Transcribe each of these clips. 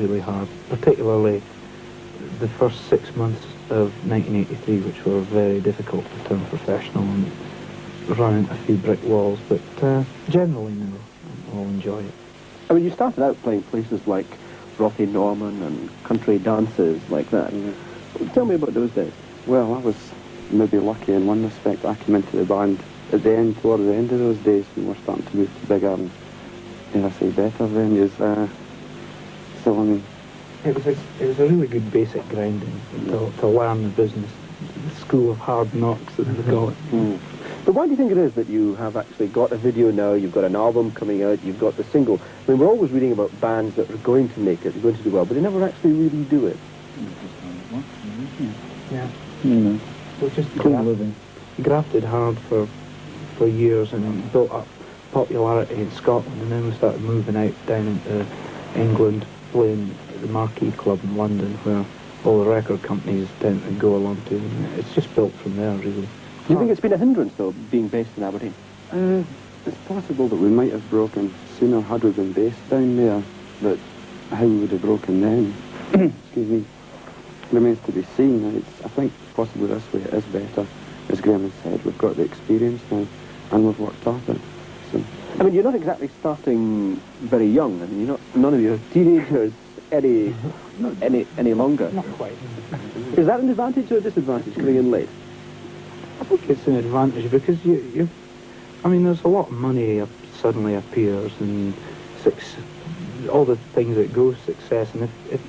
really hard, particularly the first 6 months of 1983, which were very difficult to turn professional and run into a few brick walls, but generally no, I'll enjoy it. I mean, you started out playing places like Rocky Norman and country dances like that. Tell me about those days. Well, I was maybe lucky in one respect. I came into the band at the end, toward the end of those days, when we're starting to move to bigger and, dare I say, better venues. So, I mean... It was a really good basic grounding to learn the business, the school of hard knocks, as they call it. But why do you think it is that you have actually got a video now, you've got an album coming out, you've got the single? I mean, we're always reading about bands that are going to make it, are going to do well, but they never actually really do it. Yeah. So just clean living. Grafted hard for years and built up popularity in Scotland, and then we started moving out down into England, playing at the Marquee Club in London, where all the record companies tend to go along to, and it's just built from there, really. Do you think it's been a hindrance, though, being based in Aberdeen? It's possible that we might have broken sooner had we been based down there, but how we would have broken then, excuse me, remains to be seen. I think possibly this way it is better. As Graham has said, we've got the experience now, and we've worked hard at it. So. I mean, you're not exactly starting very young. I mean, none of you are teenagers any longer. Not quite. Is that an advantage or a disadvantage, coming in late? I think it's an advantage because I mean, there's a lot of money suddenly appears, and all the things that go success, and if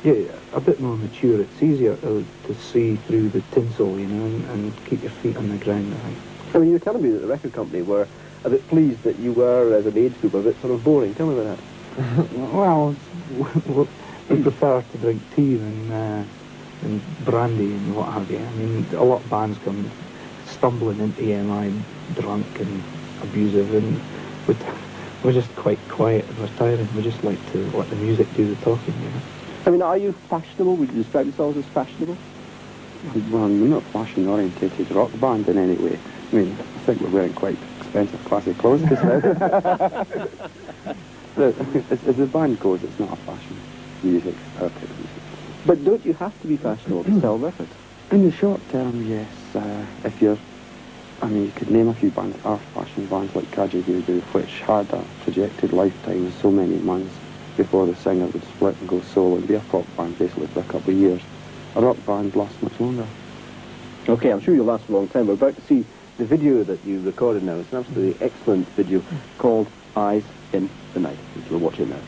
you're a bit more mature, it's easier to see through the tinsel, and keep your feet on the ground, I think. I mean, you were telling me that the record company were a bit pleased that you were, as an age group, a bit sort of boring. Tell me about that. Well, we prefer to drink tea than brandy and what have you. I mean, a lot of bands come stumbling into EMI drunk and abusive, and we're just quite quiet and retiring. We just like to let the music do the talking, I mean, are you fashionable? Would you describe yourselves as fashionable? Well, we're not fashion-orientated rock band in any way. I mean, I think we're wearing quite expensive, classy clothes just now. But as the band goes, it's not a fashion music, our type of music. But don't you have to be fashionable to sell records? In the short term, yes. If you're... I mean, you could name a few bands, our fashion bands like Kaji Voodoo, which had a projected lifetime of so many months before the singer would split and go solo and be a pop band basically for a couple of years. A rock band lasts much longer. Okay, I'm sure you'll last a long time. We're about to see the video that you recorded now. It's an absolutely excellent video called Eyes in the Night, which we'll watch it now.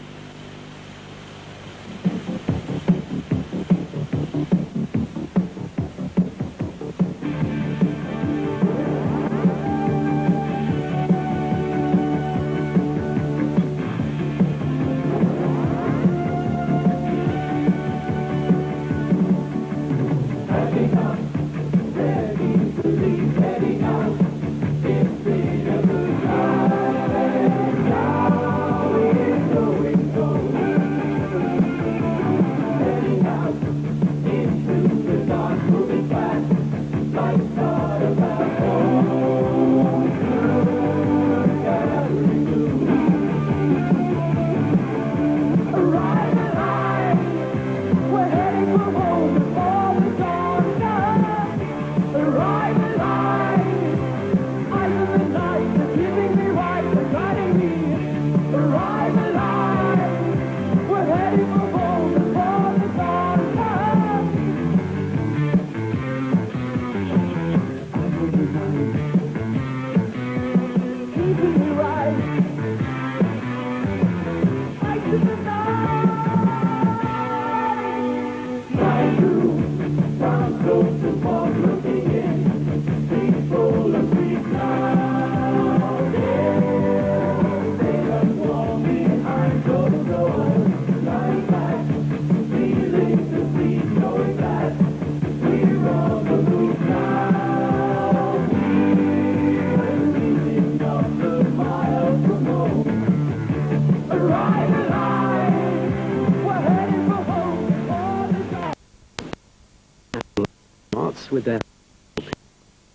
With their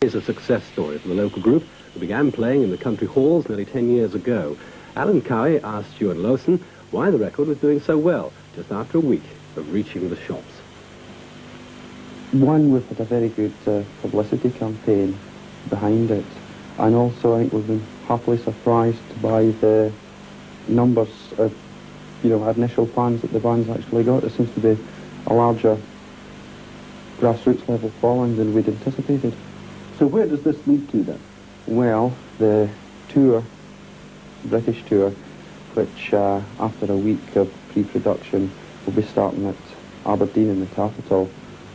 is a success story for the local group who began playing in the country halls nearly 10 years ago. Alan Cowie asked Stuart Lawson why the record was doing so well just after a week of reaching the shops. One, we've had a very good publicity campaign behind it, and also I think we've been happily surprised by the numbers of, initial fans that the band's actually got. There seems to be a larger grassroots level following than we'd anticipated. So where does this lead to then? Well, the tour, British tour, which after a week of pre-production will be starting at Aberdeen in the capital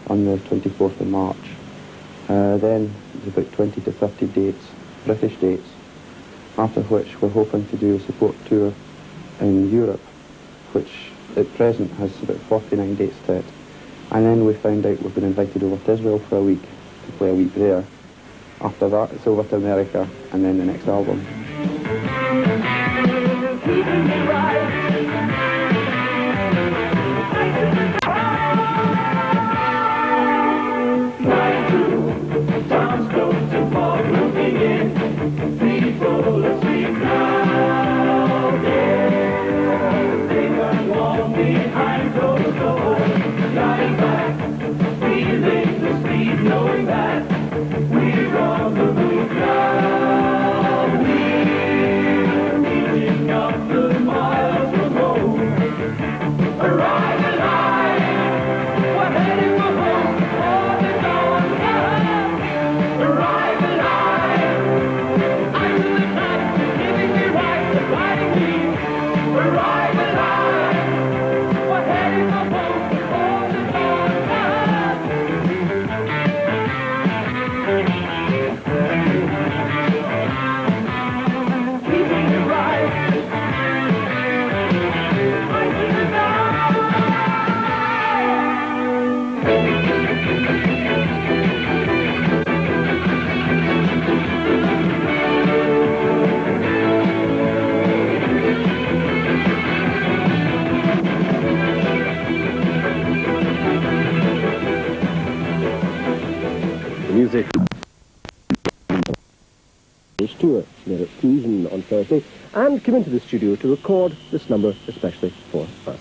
on the 24th of March. Then there's about 20 to 30 dates, British dates, after which we're hoping to do a support tour in Europe, which at present has about 49 dates to it. And then we found out we've been invited over to Israel for a week, to play a week there. After that, it's over to America, and then the next album. Music. Tour there at Fusion on Thursday, and came into the studio to record this number especially for us.